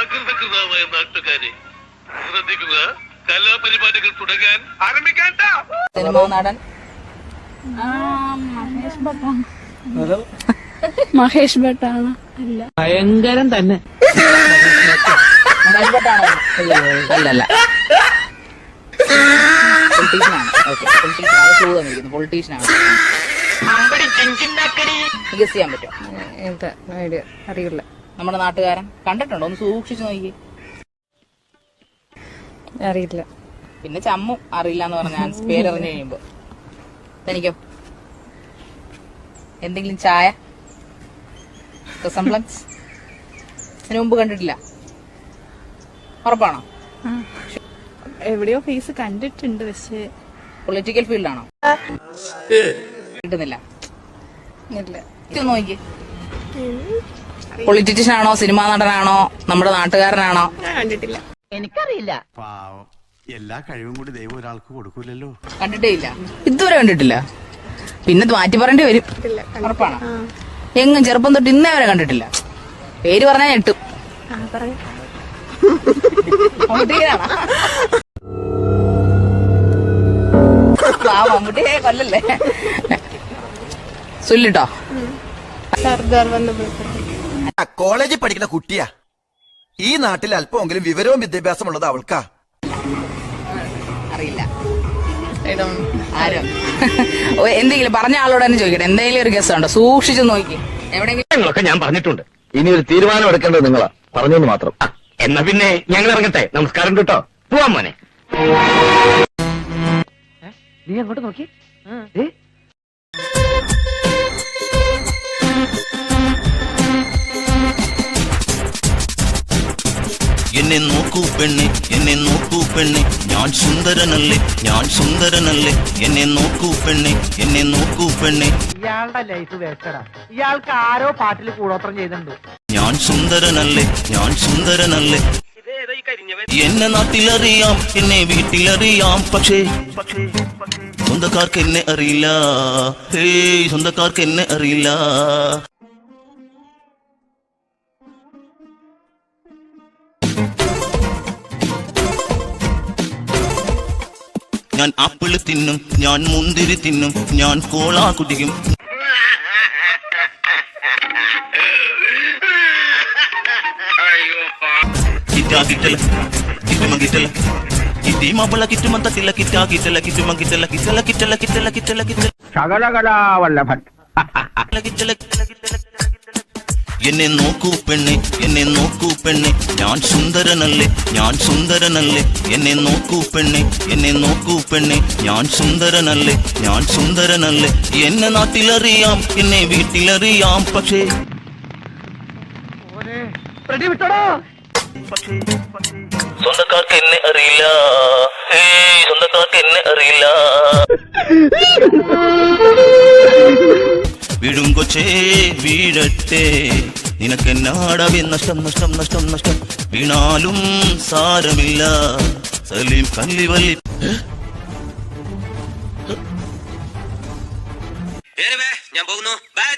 ജാഗ്രതകൃതമായ നാട്ടുകാരെ ശ്രദ്ധിക്കുക, കലാപരിപാടികൾ തുടങ്ങാൻ ആരംഭിക്കാൻ. സിനിമാ നടൻ മഹേഷ് ഭട്ടാണ്. അല്ല, ഭയങ്കരം തന്നെ. മഹേഷ് ഭട്ടാണോ? അല്ലല്ല, പൊളിറ്റീഷ്യനാണ്. ഓക്കെ, പൊളിറ്റീഷ്യനാണ്. പൊളിറ്റീഷ്യനാണ്. ഗസ് ചെയ്യാൻ പറ്റും? ഐഡിയ അറിയില്ല. നമ്മുടെ നാട്ടുകാരൻ കണ്ടിട്ടുണ്ടോ? ഒന്ന് സൂക്ഷിച്ചു നോക്കി. അറിയില്ല. പിന്നെ ചമ്മും അറിയില്ല എന്ന് പറഞ്ഞാൽ പേരറിഞ്ഞു കഴിയുമ്പോ. തനിക്കോ എന്തെങ്കിലും ചായ റിസംബ്ലൻസ് ഇതിനു മുമ്പ് കണ്ടിട്ടില്ല? ഉറപ്പാണോ? എവിടെയോ ഫേസ് കണ്ടിട്ടുണ്ട്. പക്ഷേ പൊളിറ്റിക്കൽ ഫീൽഡാണോ? കിട്ടുന്നില്ല. നോക്കി, പൊളിറ്റീഷ്യൻ ആണോ, സിനിമാ നടനാണോ, നമ്മുടെ നാട്ടുകാരനാണോ? കണ്ടിട്ടില്ല. എനിക്കറിയില്ല. പാവം, എല്ലാ കഴിവും കൂടി ദൈവം ഒരാൾക്ക് കൊടുക്കൂലല്ലോ. കണ്ടിട്ടേ ഇല്ല, ഇതുവരെ കണ്ടിട്ടില്ല. പിന്നെ മാറ്റി പറയേണ്ടി വരും. ഉറപ്പാണോ? എങ്ങും ചെറുപ്പം തൊട്ട് ഇന്നേ വരെ കണ്ടിട്ടില്ല. പേര് പറഞ്ഞാൽ ഞെട്ടും. മമ്മൂട്ടിയെ കൊല്ലല്ലേ. സുല്ലിട്ടോ? സർദാർ വല്ലഭായ്. കോളേജിൽ പഠിക്കുന്ന കുട്ടിയാ. ഈ നാട്ടിൽ അല്പമെങ്കിലും വിവരവും വിദ്യാഭ്യാസം ഉള്ളത് അവൾക്കാ. അറിയില്ല. ആരും എന്തെങ്കിലും പറഞ്ഞ ആളോട് തന്നെ ചോദിക്കട്ടെ. എന്തെങ്കിലും ഒരു ഗസ് ഉണ്ടോ? സൂക്ഷിച്ചു നോക്കി. എവിടെയെങ്കിലും ഞാൻ പറഞ്ഞിട്ടുണ്ട്. ഇനി ഒരു തീരുമാനം എടുക്കേണ്ടത് നിങ്ങളാ. പറഞ്ഞെന്ന് മാത്രം. എന്നാ പിന്നെ ഞങ്ങൾ ഇറങ്ങട്ടെ. നമസ്കാരം കേട്ടോ. പോവാൻ മോനെ. നീ അങ്ങോട്ട് നോക്കി. എന്നെ നോക്കൂ പെണ്ണെ, എന്നെ നോക്കൂ പെണ്ണെ, ഞാൻ സുന്ദരനല്ലേ, ഞാൻ സുന്ദരനല്ലേ. എന്നെ നോക്കൂ പെണ്ണെ, എന്നെ നോക്കൂ പെണ്ണെ. ഇയാളുടെ ലൈഫ് വേസ്റ്റഡാ. ഇയാൾക്ക് ആരോ പാട്ടിൽ കൂടോത്രം ചെയ്തിട്ടുണ്ട്. ഞാൻ സുന്ദരനല്ലേ, ഞാൻ സുന്ദരനല്ലേ. എന്നെ നാട്ടിലറിയാം, എന്നെ വീട്ടിലറിയാം. പക്ഷേ സ്വന്തക്കാർക്ക് എന്നെ അറിയില്ല. ഹേയ്, സ്വന്തക്കാർക്ക് എന്നെ അറിയില്ല. ഞാൻ ആപ്പിള് തിന്നും, ഞാൻ മുന്തിരി തിന്നും, ഞാൻ കോള കുടിക്കും. കിട്ടില്ല, കിട്ടുമ കിട്ടില്ല, കിട്ടി മാപ്പിള കിട്ടുമ തട്ടില്ല, കിട്ടുമ കിട്ടില്ല, കിട്ടില്ല, കിട്ടില്ല, കിട്ടില്ല, കിട്ടില്ല, കിട്ടില്ല. ശകലകലാവല്ലഭൻ. എന്നെ നോക്കൂ പെണ്ണെ, എന്നെ നോക്കൂ പെണ്ണെ, ഞാൻ സുന്ദരനല്ലേ, ഞാൻ സുന്ദരനല്ലേ. എന്നെ നോക്കൂ പെണ്ണെ, എന്നെ നോക്കൂ പെണ്ണെ, ഞാൻ സുന്ദരനല്ലേ, ഞാൻ സുന്ദരനല്ലേ. എന്നെ നാട്ടിലറിയാം, എന്നെ വീട്ടിലറിയാം. പക്ഷേ സ്വന്തക്കാർക്ക് എന്നെ അറിയില്ല. ഹേയ്, സ്വന്തക്കാർക്ക് എന്നെ അറിയില്ല. വീഴും കൊച്ചേ വീഴട്ടെ, നിനക്കെന്നാടവേ നഷ്ടം, നഷ്ടം, നഷ്ടം, നഷ്ടം. വീണാലും സാരമില്ല, സലീം കല്ലിവല്ലി. ഞാൻ പോകുന്നു. ബൈ.